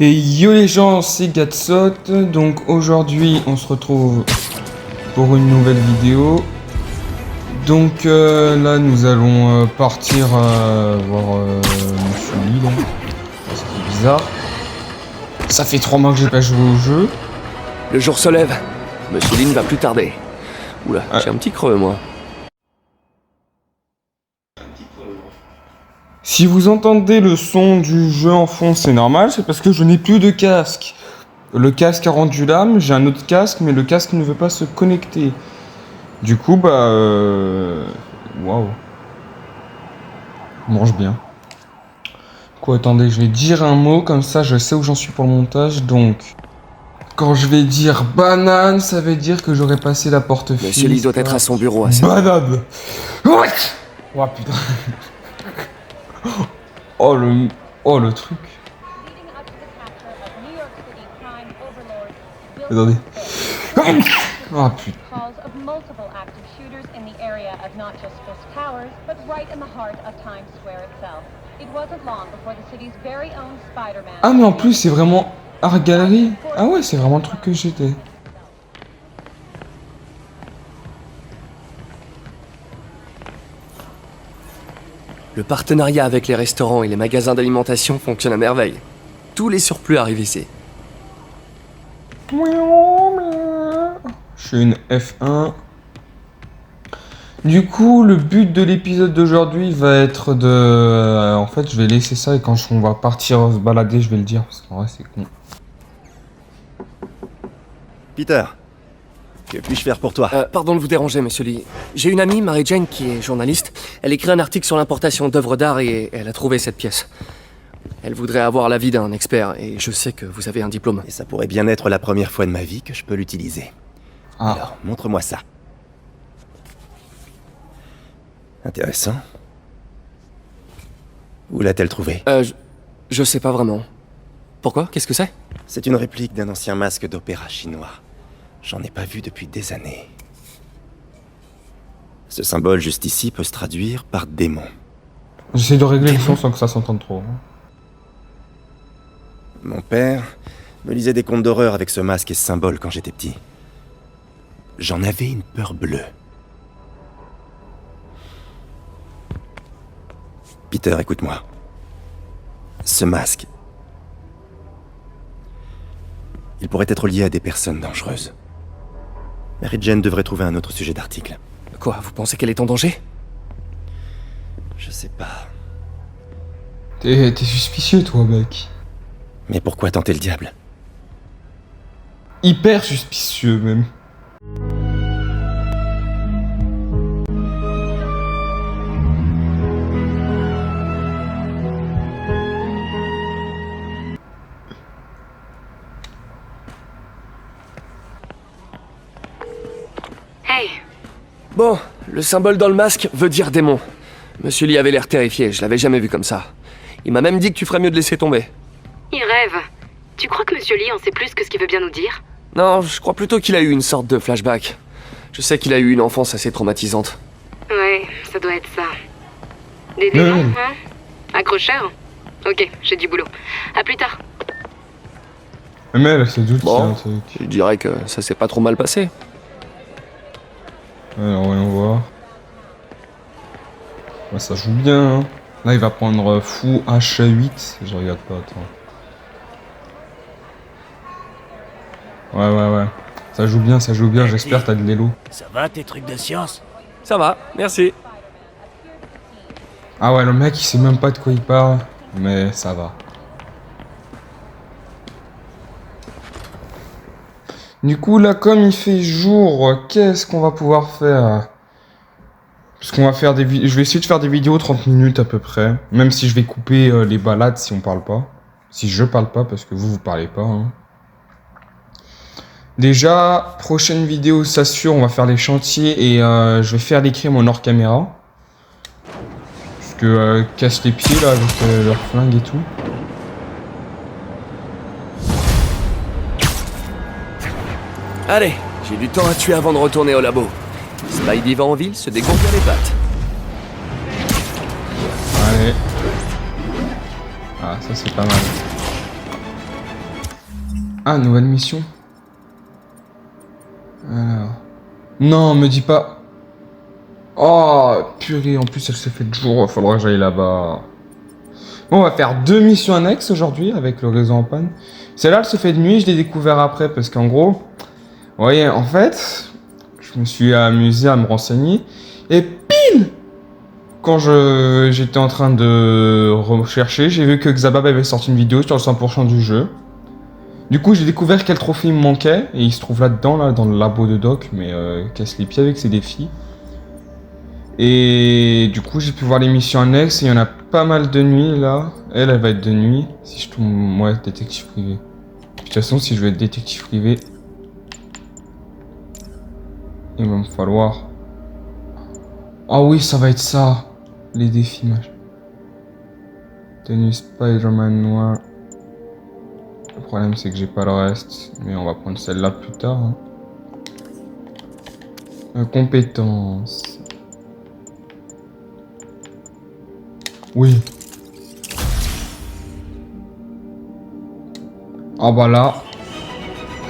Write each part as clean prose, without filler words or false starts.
Et yo les gens, c'est Gatsot. Donc aujourd'hui, on se retrouve pour une nouvelle vidéo. Donc là, nous allons partir voir Monsieur Lee, là. Ce qui est bizarre. Ça fait 3 mois que j'ai pas joué au jeu. Le jour se lève. Monsieur Lee ne va plus tarder. Oula, j'ai un petit creux, moi. Si vous entendez le son du jeu en fond, c'est normal, c'est parce que je n'ai plus de casque. Le casque a rendu l'âme, j'ai un autre casque, mais le casque ne veut pas se connecter. Du coup, waouh. On mange bien. Quoi, attendez, je vais dire un mot, comme ça je sais où j'en suis pour le montage, donc... Quand je vais dire banane, ça veut dire que j'aurais passé la porte fixe. Monsieur Lee doit être à son bureau à cette heure. Banane. Oh putain. Oh le truc. Attendez. Oh putain. Ah mais en plus c'est vraiment Art Gallery. Ah ouais, c'est vraiment le truc que j'étais. Le partenariat avec les restaurants et les magasins d'alimentation fonctionne à merveille. Tous les surplus arrivent ici. Je suis une F1. Du coup, le but de l'épisode d'aujourd'hui va être de... en fait, je vais laisser ça et quand on va partir se balader, je vais le dire. Parce qu'en vrai, c'est con. Peter, que puis-je faire pour toi? Pardon de vous déranger, monsieur Lee. J'ai une amie, Mary-Jane, qui est journaliste. Elle écrit un article sur l'importation d'œuvres d'art et elle a trouvé cette pièce. Elle voudrait avoir l'avis d'un expert et je sais que vous avez un diplôme. Et ça pourrait bien être la première fois de ma vie que je peux l'utiliser. Ah. Alors, montre-moi ça. Intéressant. Où l'a-t-elle trouvé? Je sais pas vraiment. Pourquoi? Qu'est-ce que c'est? C'est une réplique d'un ancien masque d'opéra chinois. J'en ai pas vu depuis des années. Ce symbole juste ici peut se traduire par démon. J'essaie de régler le son sans que ça s'entende trop. Mon père me lisait des contes d'horreur avec ce masque et ce symbole quand j'étais petit. J'en avais une peur bleue. Peter, écoute-moi. Ce masque, il pourrait être lié à des personnes dangereuses. Mary-Jane devrait trouver un autre sujet d'article. Quoi, vous pensez qu'elle est en danger? Je sais pas. T'es suspicieux, toi, mec. Mais pourquoi tenter le diable? Hyper suspicieux, même. Hey, Bon, le symbole dans le masque veut dire démon. Monsieur Lee avait l'air terrifié, je l'avais jamais vu comme ça. Il m'a même dit que tu ferais mieux de laisser tomber. il rêve. Tu crois que Monsieur Lee en sait plus que ce qu'il veut bien nous dire? Non, je crois plutôt qu'il a eu une sorte de flashback. Je sais qu'il a eu une enfance assez traumatisante. Ouais, ça doit être ça. Des démons, hein? Accrocheur? Ok, j'ai du boulot. À plus tard. Mais elle se doute qu'il y a un Bon, truc. je dirais que ça s'est pas trop mal passé. Alors, voyons voir. Ouais, ça joue bien, hein. Là, il va prendre fou H8. Je regarde pas, attends. Ouais. Ça joue bien, j'espère t'as de l'élo. Ça va tes trucs de science? Ça va, merci. Ah ouais, le mec, il sait même pas de quoi il parle. Mais ça va. Du coup, là, comme il fait jour, qu'est-ce qu'on va pouvoir faire? Parce qu'on va faire des je vais essayer de faire des vidéos 30 minutes à peu près. Même si je vais couper les balades si on parle pas. Si je parle pas, parce que vous parlez pas. Hein. Déjà, prochaine vidéo, ça sûr, on va faire les chantiers et je vais faire l'écrit mon hors caméra. Parce que casse les pieds là avec leur flingue et tout. Allez, j'ai du temps à tuer avant de retourner au labo. Spidey va en ville, se dégonfle les pattes. Allez. Ah, ça c'est pas mal. Ah, nouvelle mission. Alors... Non, me dis pas... Oh, purée, en plus elle s'est fait de jour, il faudra que j'aille là-bas. Bon, on va faire 2 missions annexes aujourd'hui avec le réseau en panne. Celle-là, elle se fait de nuit, je l'ai découvert après parce qu'en gros... Vous voyez, en fait, je me suis amusé à me renseigner et pile quand j'étais en train de rechercher, j'ai vu que Xabab avait sorti une vidéo sur le 100% du jeu. Du coup, j'ai découvert quel trophée il me manquait, et il se trouve là-dedans, là, dans le labo de Doc, mais casse les pieds avec ses défis. Et du coup, j'ai pu voir les missions annexes, et il y en a pas mal de nuit, là. Elle va être de nuit, si je tombe, moi, détective privé. De toute façon, si je veux être détective privé, il va me falloir... Ah oui, ça va être ça, les défis, machin. Tenue Spider-Man noir. Le problème c'est que j'ai pas le reste, mais on va prendre celle-là plus tard. Hein. Compétences. Oui. Ah bah là,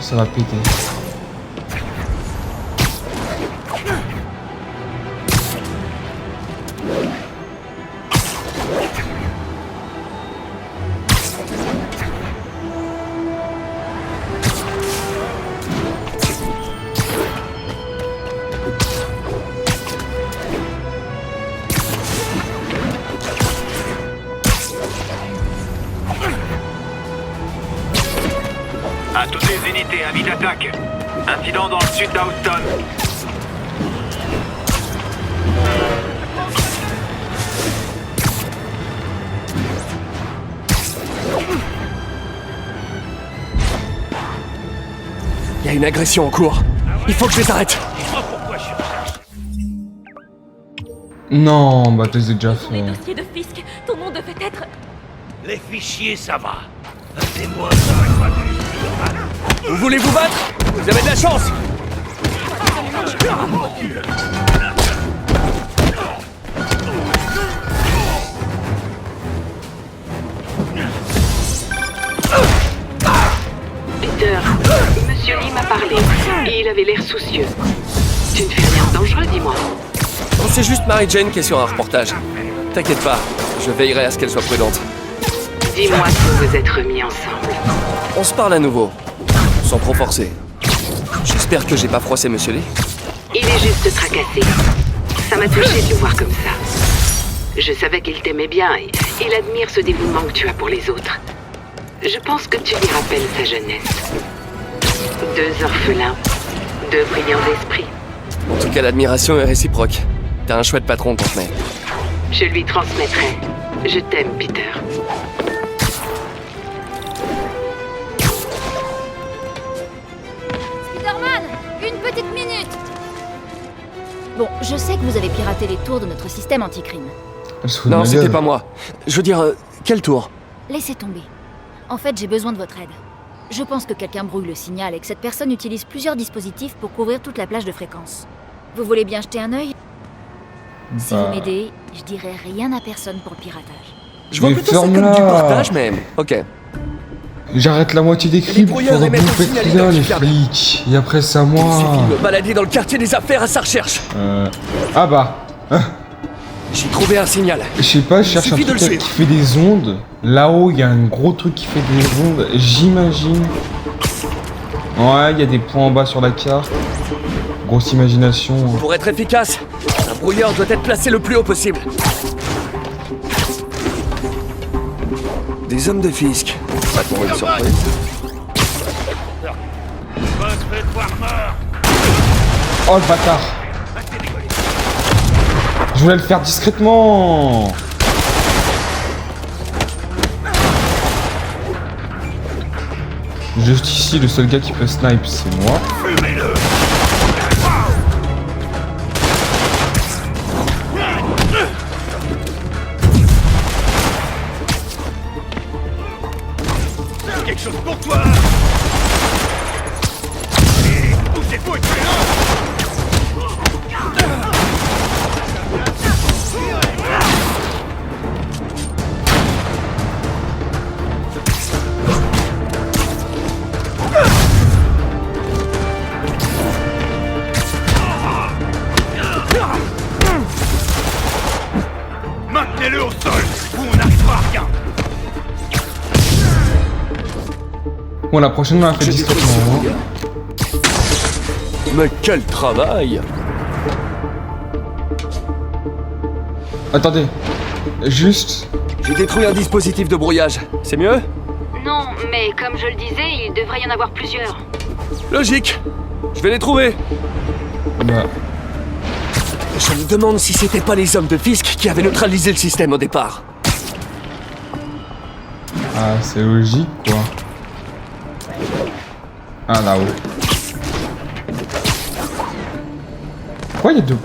ça va péter. À toutes les unités, avis d'attaque. Incident dans le sud d'Houston. Il y a une agression en cours. Il faut que je les arrête. Non, bah tu les as déjà Sur les fait. dossiers de Fisk, ton nom devait être... Les fichiers, ça va. Un témoin, ça va pas du... Vous voulez vous battre? Vous avez de la chance. Peter, Monsieur Lee m'a parlé, et il avait l'air soucieux. Tu ne fais rien de dangereux, dis-moi. Oh, c'est juste Mary Jane qui est sur un reportage. T'inquiète pas, je veillerai à ce qu'elle soit prudente. Dis-moi que vous vous êtes remis ensemble. On se parle à nouveau, sans trop forcer. J'espère que j'ai pas froissé Monsieur Lee. Il est juste tracassé. Ça m'a touché de le voir comme ça. Je savais qu'il t'aimait bien et il admire ce dévouement que tu as pour les autres. Je pense que tu lui rappelles sa jeunesse. 2 orphelins, 2 brillants esprits. En tout cas, l'admiration est réciproque. T'as un chouette patron, Courtney. Je lui transmettrai. Je t'aime, Peter. Spider-Man, une petite minute. Bon, je sais que vous avez piraté les tours de notre système anti-crime. Elle se fout de Non, ma c'était gueule. pas moi. Je veux dire, quel tour? Laissez tomber. En fait, j'ai besoin de votre aide. Je pense que quelqu'un brouille le signal et que cette personne utilise plusieurs dispositifs pour couvrir toute la plage de fréquences. Vous voulez bien jeter un œil? Si vous m'aidez, je dirai rien à personne pour le piratage. Je vois Mais plutôt ça comme ferme-la. du partage, mais ok. J'arrête la moitié des crimes pour brouilleurs émettent un bouffer signal rien, les identifiable. flics. Et après, c'est à Il suffit moi. de me balader dans le quartier des affaires à sa recherche. Ah bah. J'ai trouvé un signal. Je sais pas, je cherche un suffit de truc le qui suivre. fait des ondes. Là-haut, il y a un gros truc qui fait des ondes. J'imagine. Ouais, il y a des points en bas sur la carte. Grosse imagination. Pour être efficace, un brouilleur doit être placé le plus haut possible. Des hommes de Fisk. Pas pour une surprise. Va se faire voir mort. Oh le bâtard. Je voulais le faire discrètement. Juste ici, le seul gars qui peut snipe, c'est moi. Fumez-le. Quelque chose pour toi. Allez, bougez-vous et tuez-le. Bon, la prochaine, on l'a fait J'ai détruit discrètement. ce Hein. brouillard. Mais quel travail! Attendez. Juste... J'ai détruit un dispositif de brouillage. C'est mieux? Non, mais comme je le disais, il devrait y en avoir plusieurs. Logique. Je vais les trouver. Bah... Je me demande si c'était pas les hommes de Fisk qui avaient neutralisé le système au départ. Ah, c'est logique, quoi. Ah, là-haut. Pourquoi il y a deux...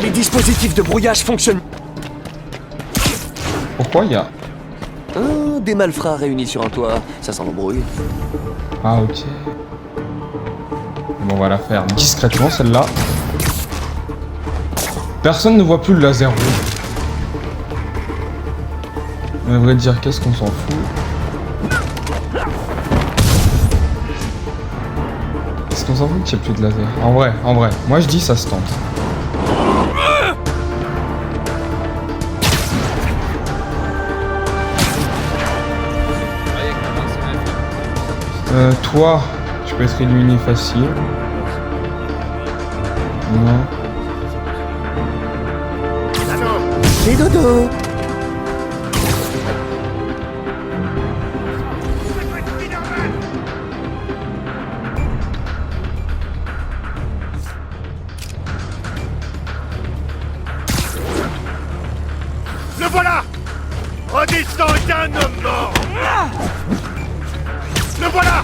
Les dispositifs de brouillage fonctionnent. Pourquoi il y a... Ah, des malfrats réunis sur un toit, ça sent l'embrouille. Ah, ok. Bon, on va la faire discrètement, celle-là. Personne ne voit plus le laser rouge. On devrait dire qu'est-ce qu'on s'en fout. Est-ce qu'on s'en fout qu'il n'y a plus de laser? En vrai. Moi je dis ça se tente. Toi, tu peux être éliminé facile. Non. Les dodos. Le voilà! Redescends est un homme mort! Le voilà!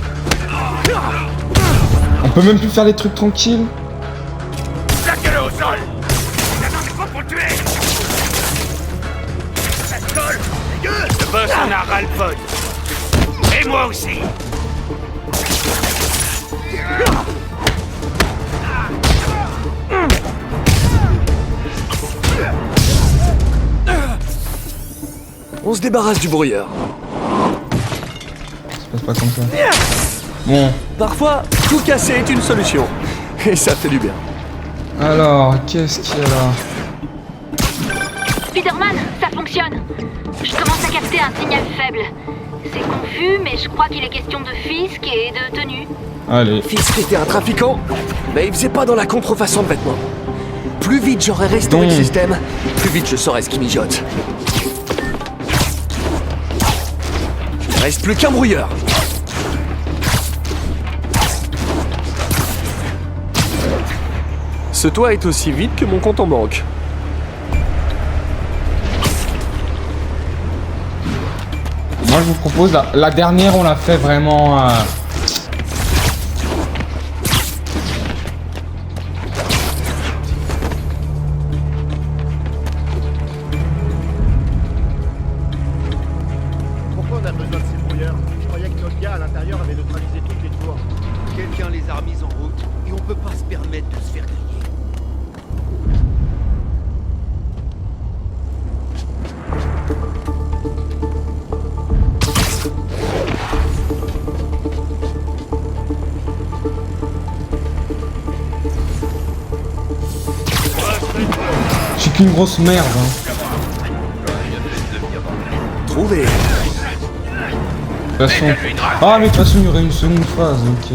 On peut même plus faire les trucs tranquilles. Plaquez-le au sol! Il attend des fois pour le tuer! Ça se colle! Dégueu! Le boss en a ras le bol! Et moi aussi! On se débarrasse du brouilleur. Ça se passe pas comme ça. Bon, Parfois, tout casser est une solution. Et ça fait du bien. alors, qu'est-ce qu'il y a là? Spider-Man, ça fonctionne. Je commence à capter un signal faible. C'est confus, mais je crois qu'il est question de Fisk et de tenue. Allez. Fisk était un trafiquant, mais il faisait pas dans la contrefaçon de vêtements. Plus vite j'aurai restauré le système, plus vite je saurai ce qui mijote. Il ne reste plus qu'un brouilleur. Ce toit est aussi vide que mon compte en banque. Moi je vous propose, la dernière on l'a fait vraiment... Pourquoi on a besoin de ces brouilleurs? Je croyais que notre gars à l'intérieur avait neutralisé toutes les tours. Quelqu'un les a remises en route et on peut pas se permettre de se faire griller. Je suis qu'une grosse merde. Hein. Trouvé. De toute façon... Ah mais de toute façon il y aurait une seconde phase, ok.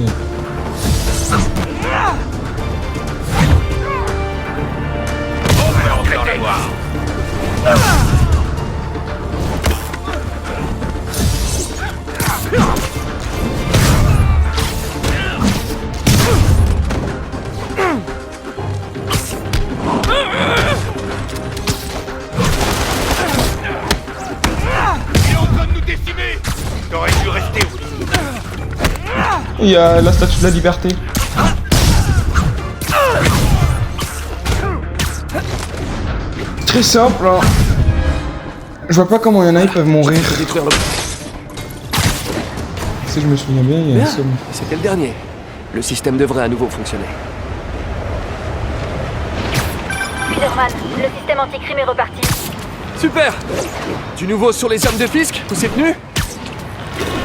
T'aurais dû rester au lit. Il y a la statue de la liberté. Très simple, hein. Je vois pas comment il y en a, ils peuvent mourir. Détruire le... Si je me souviens bien, il y a un seul. C'était le dernier. Le système devrait à nouveau fonctionner. Spider-Man, le système anti-crime est reparti. Super! Du nouveau sur les hommes de Fisk? C'est tenu?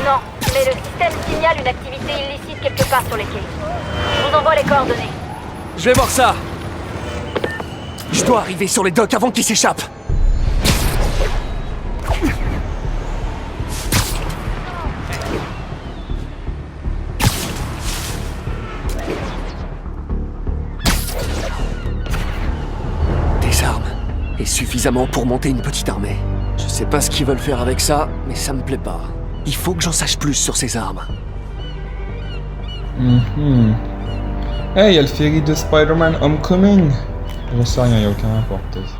Non, mais le système signale une activité illicite quelque part sur les quais. Je vous envoie les coordonnées. Je vais voir ça. Je dois arriver sur les docks avant qu'ils s'échappent. Et suffisamment pour monter une petite armée. Je sais pas ce qu'ils veulent faire avec ça, mais ça me plaît pas. Il faut que j'en sache plus sur ces armes. Hey, y a le ferry de Spider-Man Homecoming. J'en sais rien, y a aucun rapport peut-être.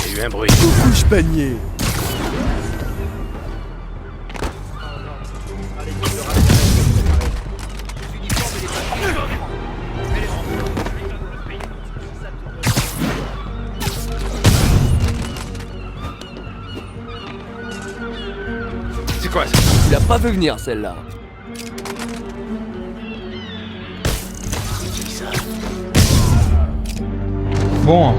Il y a eu un bruit. Couche panier. C'est quoi ça? Tu l'as pas vu venir celle-là. Bon.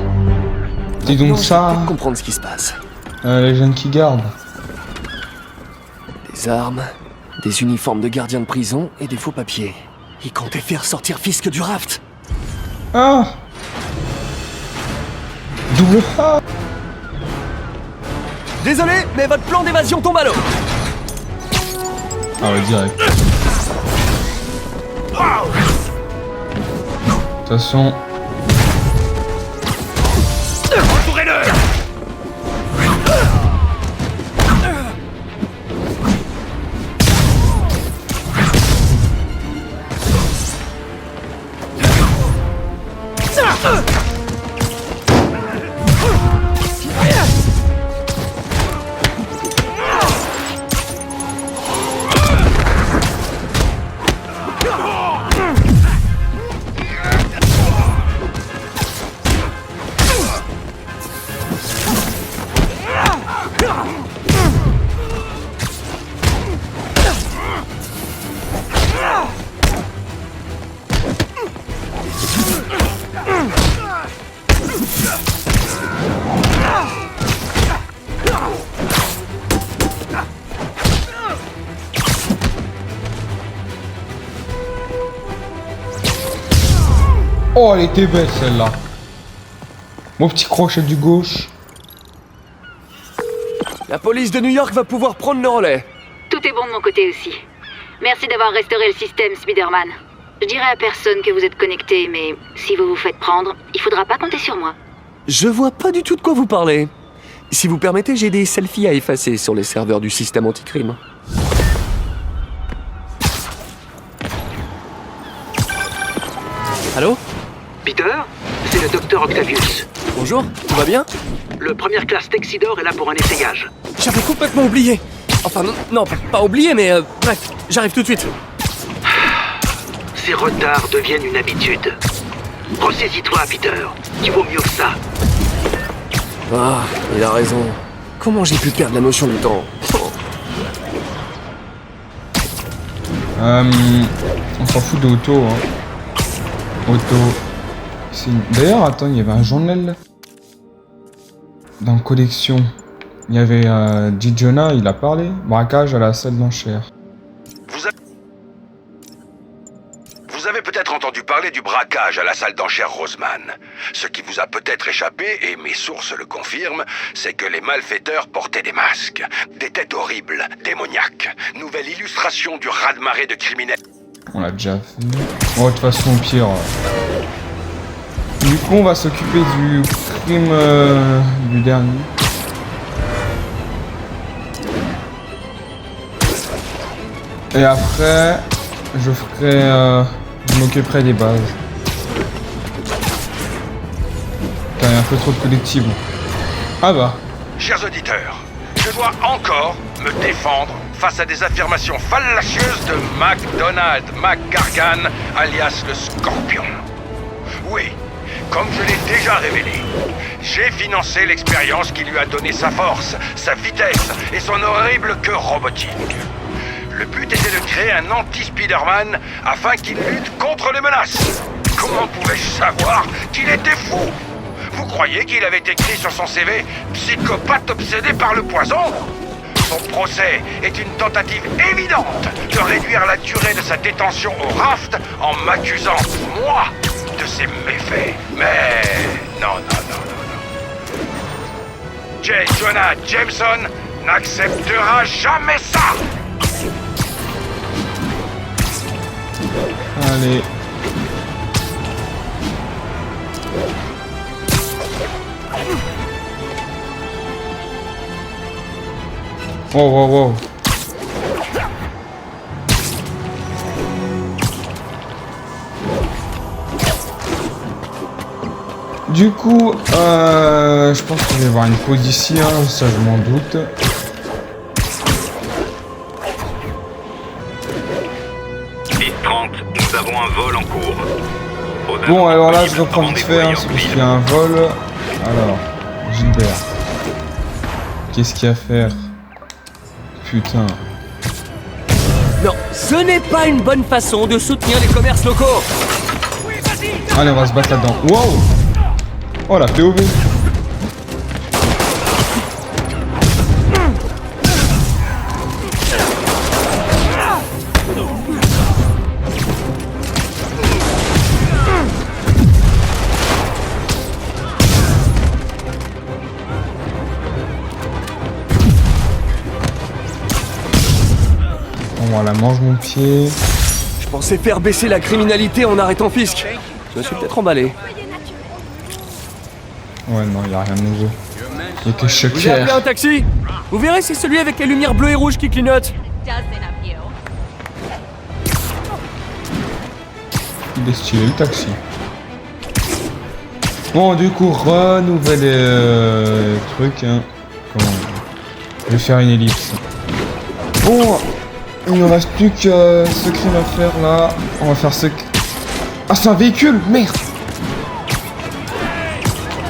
Dis donc Non, je vais ça, peut-être comprendre ce qui se passe. les jeunes qui gardent. Des armes, des uniformes de gardiens de prison et des faux papiers. Ils comptaient faire sortir Fisk du raft. Ah. Double A. Désolé, mais votre plan d'évasion tombe à l'eau. Ah ouais, direct. De toute façon... Entourez-le! Oh, elle était belle celle-là. Mon petit crochet du gauche. La police de New York va pouvoir prendre le relais. Tout est bon de mon côté aussi. Merci d'avoir restauré le système, Spider-Man. Je dirai à personne que vous êtes connecté, mais si vous vous faites prendre, il faudra pas compter sur moi. Je vois pas du tout de quoi vous parlez. Si vous permettez, j'ai des selfies à effacer sur les serveurs du système anticrime. Allô? Peter, c'est le docteur Octavius. Bonjour, tout va bien? Le première classe Texidor est là pour un essayage. J'avais complètement oublié. Enfin, non, pas oublié, mais bref, j'arrive tout de suite. Ces retards deviennent une habitude. Ressaisis-toi, Peter. Tu vaux mieux que ça. Ah, il a raison. Comment j'ai pu perdre la notion du temps? On s'en fout de Otto, hein. Otto. D'ailleurs, attends, il y avait un journal dans la collection. Il y avait J. Jonah, il a parlé. Braquage à la salle d'enchères. Vous avez peut-être entendu parler du braquage à la salle d'enchères Roseman. Ce qui vous a peut-être échappé, et mes sources le confirment, c'est que les malfaiteurs portaient des masques. Des têtes horribles, démoniaques. Nouvelle illustration du raz-de-marée de criminels. On l'a déjà fait. Bon, de toute façon, au pire... Du coup, on va s'occuper du crime du dernier. Et après, je ferai... je m'occuperai des bases. Car il y a un peu trop de collectifs. Ah bah. Chers auditeurs, je dois encore me défendre face à des affirmations fallacieuses de MacDonald McGargan, alias le Scorpion. Oui, comme je l'ai déjà révélé, j'ai financé l'expérience qui lui a donné sa force, sa vitesse et son horrible queue robotique. Le but était de créer un anti-Spider-Man afin qu'il lutte contre les menaces. Comment pouvais-je savoir qu'il était fou? Vous croyez qu'il avait écrit sur son CV « Psychopathe obsédé par le poison » ? Son procès est une tentative évidente de réduire la durée de sa détention au raft en m'accusant, moi, de ses méfaits. Mais non. J. Jonah Jameson n'acceptera jamais ça. Allez. Oh, wow, wow. Du coup, je pense qu'il va y avoir une pause ici, hein, ça je m'en doute. Piste 30, nous avons un vol en cours. Bon, alors là, je reprends vite fait, hein, c'est parce qu'il y a un vol. Alors, Gilbert. Qu'est-ce qu'il y a à faire? Putain. Non, ce n'est pas une bonne façon de soutenir les commerces locaux. Allez, on va se battre là-dedans. Wow! Oh, la POV. Bon, voilà, mange mon pied. Je pensais faire baisser la criminalité en arrêtant Fisk. Je me suis peut-être emballé. Ouais, non, il a rien de nouveau. Il y a que Vous avez appelé un Shocker. taxi? Vous verrez, c'est celui avec les lumières bleues et rouges qui clignotent. Il est stylé, le taxi. Bon, du coup, renouveler truc, hein. Comment... Je vais faire une ellipse. Bon, il ne reste plus que ce crime à faire, là. On va faire ce... Ah, c'est un véhicule! Merde!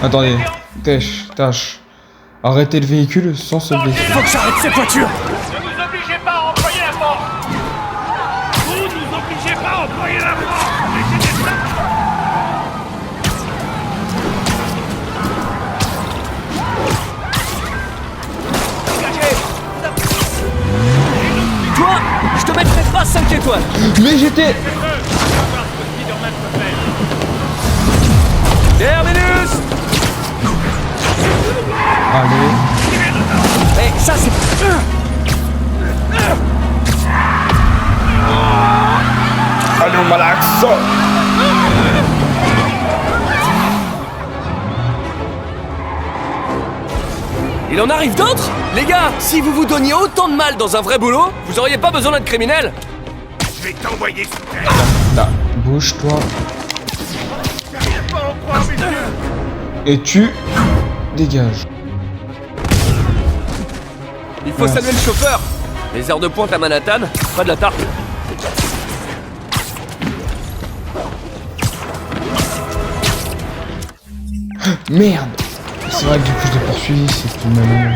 Attendez, tâche. Arrêtez le véhicule sans se blesser. Faut que j'arrête cette voiture. Ne nous obligez pas à employer la force. Vous nous obligez pas à employer la force. Laissez des Toi, je te mettrai pas 5 étoiles. Mais j'étais... Terminus. Allez. Eh, ça c'est... Allez, on malaxe. Il en arrive d'autres? Les gars, si vous vous donniez autant de mal dans un vrai boulot, vous auriez pas besoin d'être criminel. Je vais t'envoyer sous terre. Là, bouge-toi. Pas en croire mes yeux. Et tu... dégages. Il faut saluer le chauffeur. Les heures de pointe à Manhattan, pas de la tarte. Merde! C'est vrai que du coup je l'ai poursuivi, c'est tout même.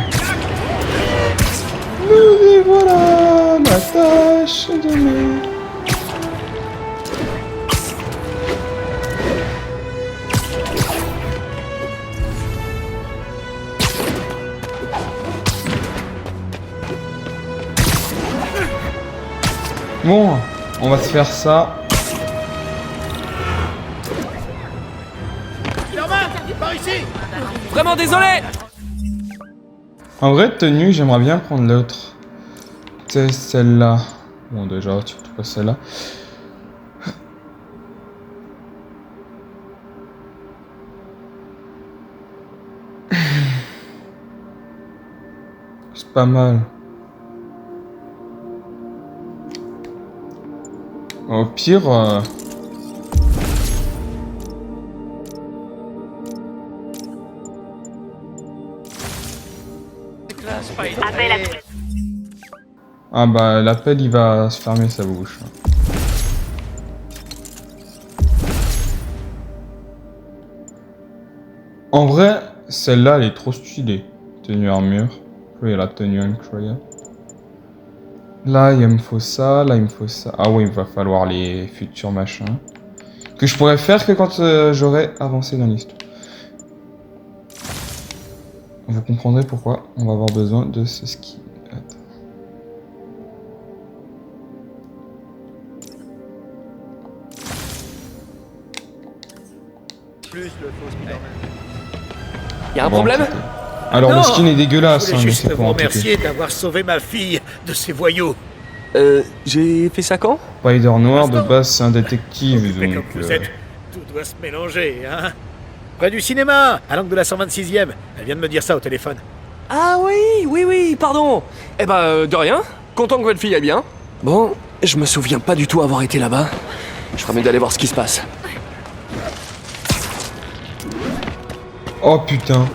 Et voilà la tâche de merde. Bon, on va se faire ça. Par ici. Vraiment désolé. En vrai, tenue, j'aimerais bien prendre l'autre. C'est celle-là. Bon, déjà, surtout pas celle-là. C'est pas mal. Au pire... Appel à... Ah bah l'appel il va se fermer sa bouche. En vrai, celle-là elle est trop stylée. Tenue armure. Oui, il y a la tenue incroyable. Là il me faut ça, là il me faut ça. Ah oui, il va falloir les futurs machins. Que je pourrais faire que quand j'aurai avancé dans l'histoire. Vous comprendrez pourquoi on va avoir besoin de ce ski. Attends. Y'a un problème? Alors Non, le skin est dégueulasse, Je hein, voulais mais juste c'est vous pour en remercier d'avoir sauvé ma fille de ces voyous. J'ai fait ça quand? Spider Noir de base c'est un détective Mais donc. comme vous êtes, tout doit se mélanger, hein. Près du cinéma, à l'angle de la 126e. Elle vient de me dire ça au téléphone. Ah oui, pardon. Eh ben, de rien. Content que votre fille aille bien. Bon, je me souviens pas du tout avoir été là-bas. Je ferais mieux d'aller voir ce qui se passe. Oh putain.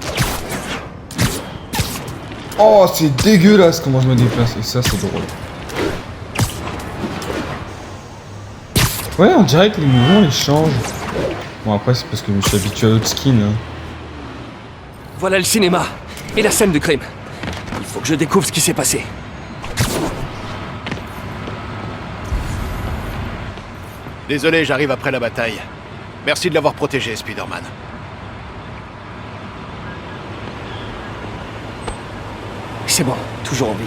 Oh, c'est dégueulasse comment je me déplace. Et ça, c'est drôle. Ouais, on dirait que les mouvements, ils changent. Bon, après, c'est parce que je me suis habitué à d'autres skins. Hein. Voilà le cinéma. Et la scène du crime. Il faut que je découvre ce qui s'est passé. Désolé, j'arrive après la bataille. Merci de l'avoir protégé, Spider-Man. C'est bon, toujours en vie.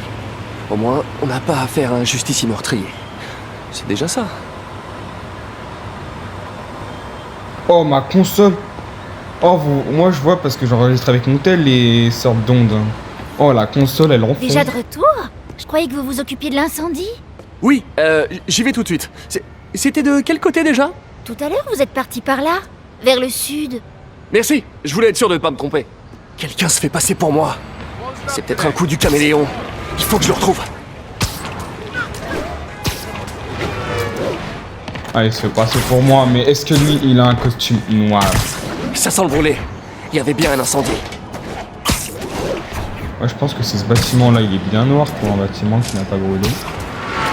Au moins, on n'a pas affaire à un justicier meurtrier. C'est déjà ça. Oh, ma console. Oh, moi, je vois parce que j'enregistre avec mon tel les sortes d'ondes. Oh, la console, elle ronfle. Déjà de retour? Je croyais que vous vous occupiez de l'incendie. Oui, j'y vais tout de suite. C'était de quel côté déjà? Tout à l'heure, vous êtes parti par là, vers le sud. Merci, je voulais être sûr de ne pas me tromper. Quelqu'un se fait passer pour moi. C'est peut-être un coup du caméléon. Il faut que je le retrouve. Ah, il se fait passer pour moi, mais est-ce que lui, il a un costume noir? Ça sent le brûlé. Il y avait bien un incendie. Ouais, je pense que c'est ce bâtiment-là, il est bien noir pour un bâtiment qui n'a pas brûlé.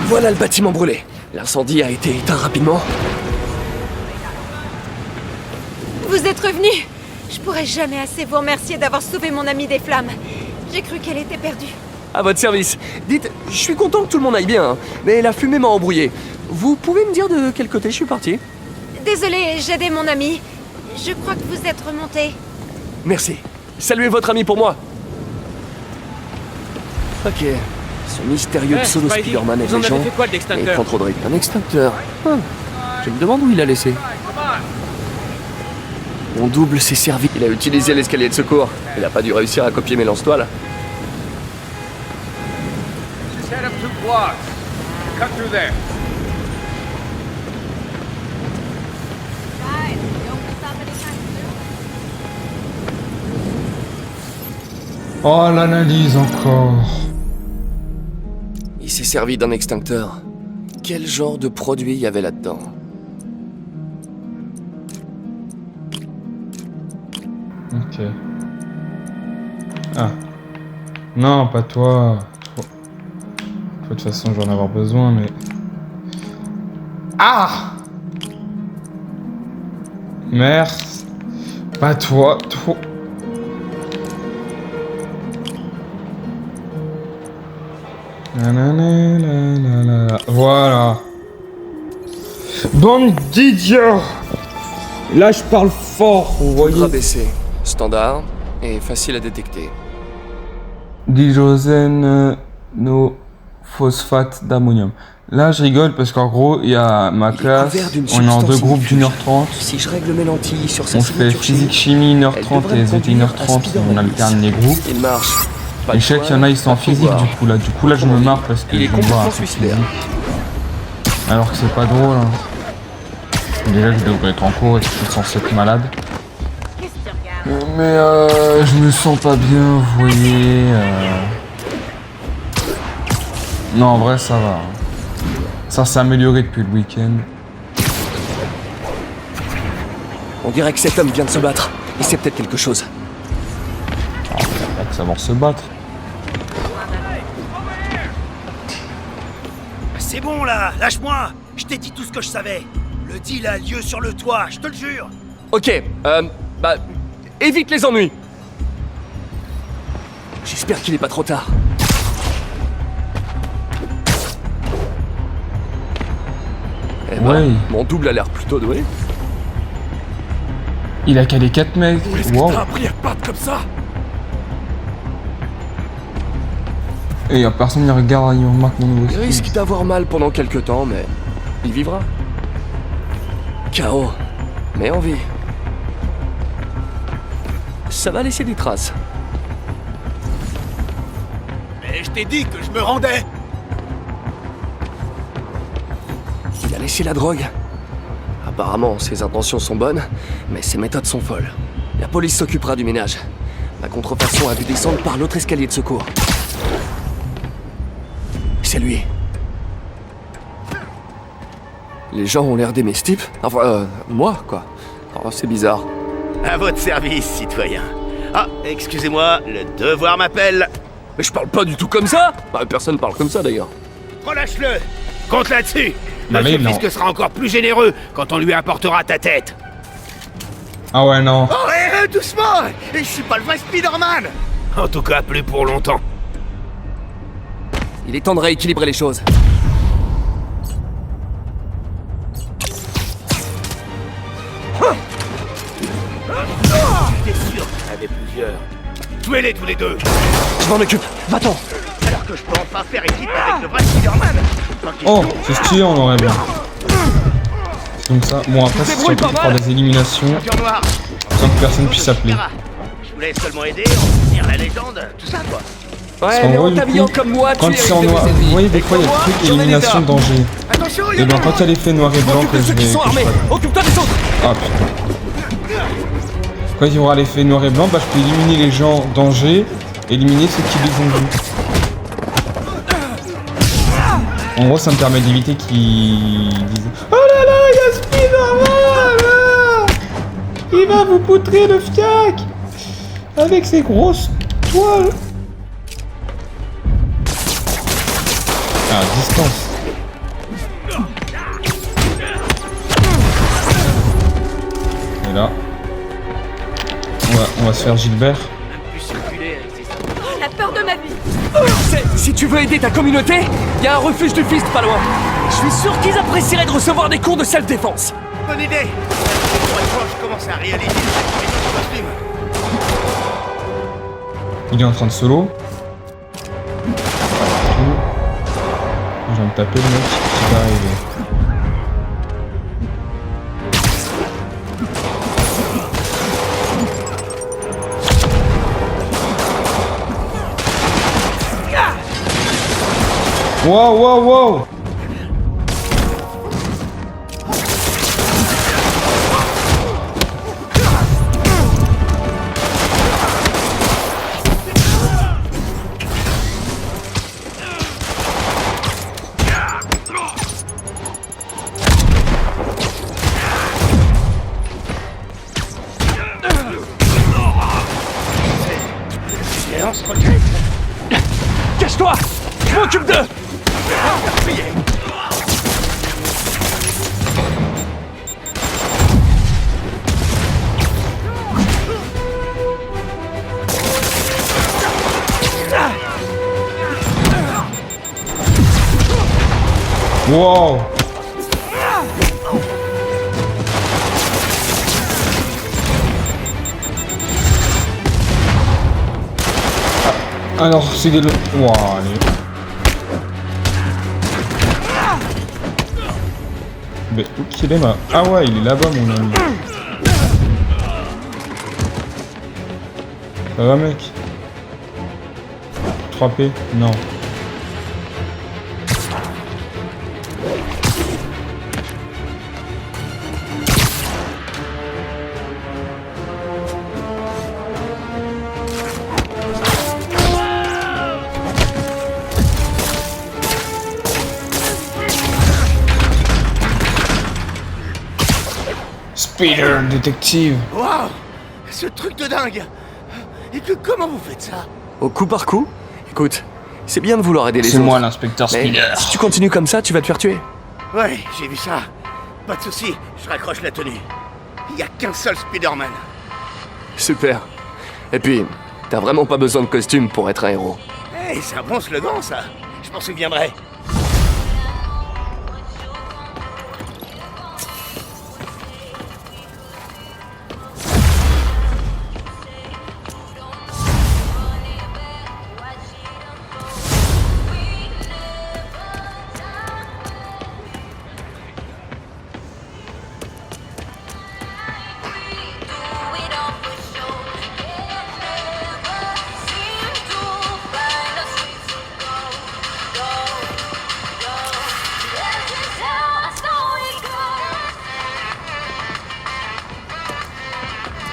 Voilà le bâtiment brûlé. L'incendie a été éteint rapidement. Vous êtes revenu. Je pourrais jamais assez vous remercier d'avoir sauvé mon amie des flammes. J'ai cru qu'elle était perdue. À votre service. Dites, je suis content que tout le monde aille bien, hein, mais la fumée m'a embrouillé. Vous pouvez me dire de quel côté je suis parti? Désolée, j'aidais mon ami. Je crois que vous êtes remonté. Merci. Saluez votre ami pour moi. Ok. Ce mystérieux pseudo Spider-Man est méchant. Et prend trop de risques. Un extincteur. Je me demande où il l'a laissé. Mon double s'est servi. Il a utilisé l'escalier de secours. Il a pas dû réussir à copier mes lance-toiles. Just head up 2 blocks. Cut through there. Oh, l'analyse encore. Il s'est servi d'un extincteur. Quel genre de produit il y avait là-dedans? Ok. Ah. Non, pas toi. Toi, de toute façon, je vais en avoir besoin, mais... Ah! Merci. Pas toi. Toi. Voilà. Bande d'idiots. Là, je parle fort, vous voyez. Rabaissé, standard et facile à détecter. Dihydrogène no phosphate d'ammonium. Là, je rigole parce qu'en gros, il y a ma classe, on est en 2 groupes d'1h30. Si je règle mes lentilles sur sa on fait physique-chimie 1h30 et SVT 1h30, on alterne les groupes. Il marche. Et je sais qu'il y en a, ils sont en physique du coup là. Du coup, là, je me marre parce que je me vois un peu physique. Alors que c'est pas drôle. Hein. Déjà, je devrais être en cours et que je suis censé être malade. Mais je me sens pas bien, vous voyez. Non, en vrai, ça va. Ça s'est amélioré depuis le week-end. On dirait que cet homme vient de se battre. Et c'est peut-être quelque chose. Ah, il va pas que savoir se battre. C'est bon là, lâche-moi. Je t'ai dit tout ce que je savais. Le deal a lieu sur le toit, je te le jure. Ok, bah... évite les ennuis. J'espère qu'il est pas trop tard. Eh ben, ouais. Mon double a l'air plutôt doué. Il a calé 4 mecs. Wow. T'as appris à battre comme ça? Et y'a personne qui regarde, il remarque mon nouveau Il skin. risque d'avoir mal pendant quelques temps, mais il vivra. KO, mais en vie. Ça va laisser des traces. Mais je t'ai dit que je me rendais. Il a laissé la drogue. Apparemment, ses intentions sont bonnes, mais ses méthodes sont folles. La police s'occupera du ménage. La contrefaçon a dû descendre par l'autre escalier de secours. C'est lui. Les gens ont l'air d'aimer ce type. Enfin, moi, quoi. Oh, c'est bizarre. À votre service, citoyen. Ah, excusez-moi, le devoir m'appelle. Mais je parle pas du tout comme ça. Bah, personne parle comme ça, d'ailleurs. Relâche-le. Compte là-dessus. Non, mais Monsieur non. Fisk sera encore plus généreux quand on lui apportera ta tête. Ah ouais, non. Oh, doucement. Je suis pas le vrai Spider-Man. En tout cas, plus pour longtemps. Il est temps de rééquilibrer les choses. J'étais sûr qu'il y en avait plusieurs. Tuez-les tous les deux. Je m'en occupe. Va-t'en. Alors que je peux enfin faire équipe avec le vrai Spider-Man. Oh, c'est stylé en noir et blanc. Comme ça. Bon, après, c'est surtout pour faire des éliminations sans que personne puisse appeler. Je voulais seulement aider, retenir la légende, tout ça quoi. Ouais, En mais gros, en du t'habillant coup, comme moi, quand tu c'est en noir, vous voyez, des fois, il y a le truc élimination danger. Attention, Et ben, quand il y a l'effet noir et blanc, que je ceux vais. qui sont que je armés. ferai. Occupe-toi des autres. Ah putain. Quand il y aura l'effet noir et blanc, bah je peux éliminer les gens danger, éliminer ceux qui les ont vus. En gros, ça me permet d'éviter qu'ils disent « Oh là là, il y a Spider-Man là, il va vous poutrer le fiac avec ses grosses toiles !» Ah, à distance. Et là, on va se faire Gilbert. La peur de ma vie. Si tu veux aider ta communauté, il y a un refuge du Fist pas loin. Je suis sûr qu'ils apprécieraient de recevoir des cours de self-défense. Bonne idée. Je commence à réaliser le costume. Il est en train de solo. Je viens de taper le mec qui va arriver. Wow, wow, wow! Cache-toi! Je m'occupe d'eux! Wow! Alors, c'est des... Wow, allez. Mais où qu'il est, ma... Ah ouais, il est là-bas, mon ami. Ça va, mec? 3P? Non. Spider détective. Waouh, ce truc de dingue. Et que comment vous faites ça? Au coup par coup? Écoute, c'est bien de vouloir aider les autres. C'est moi l'inspecteur Mais Spider. si tu continues comme ça, tu vas te faire tuer. Ouais, j'ai vu ça. Pas de soucis, je raccroche la tenue. Il n'y a qu'un seul Spider-Man. Super. Et puis, t'as vraiment pas besoin de costume pour être un héros. Hey, c'est un bon slogan ça. Je m'en souviendrai.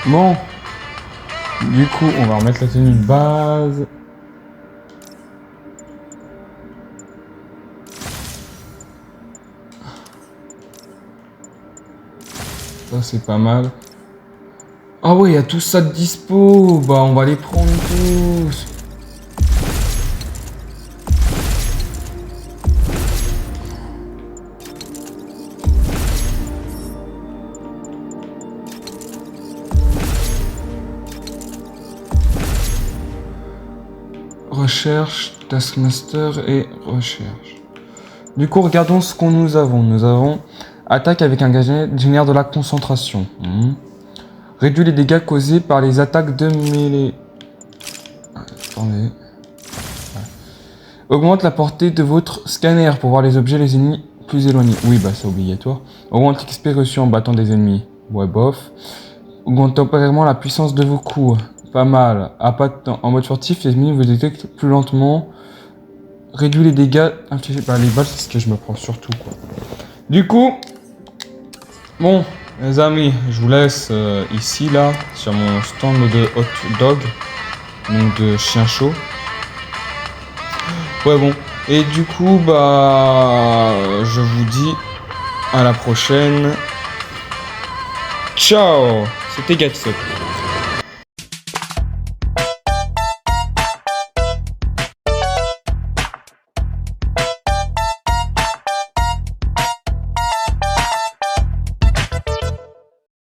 Bon. Du coup, on va remettre la tenue de base. Ça, c'est pas mal. Ah ouais, il y a tout ça de dispo. Bah, on va les prendre tous. Recherche, Taskmaster et recherche. Du coup, regardons ce qu'on nous avons. Nous avons attaque avec un gaz génère de la concentration. Réduit les dégâts causés par les attaques de mêlée. Attendez. Augmente la portée de votre scanner pour voir les objets les ennemis plus éloignés. Oui, bah c'est obligatoire. Augmente l'XP reçu en battant des ennemis. Ouais, bof. Augmente temporairement la puissance de vos coups. Pas mal. En mode furtif, les ennemis vous détectent plus lentement. Réduit les dégâts. Bah, les balles, c'est ce que je me prends surtout, quoi. Du coup, bon, les amis, je vous laisse ici, là, sur mon stand de hot dog, donc de chien chaud. Ouais, bon. Et du coup, bah, je vous dis à la prochaine. Ciao, c'était Gatsup.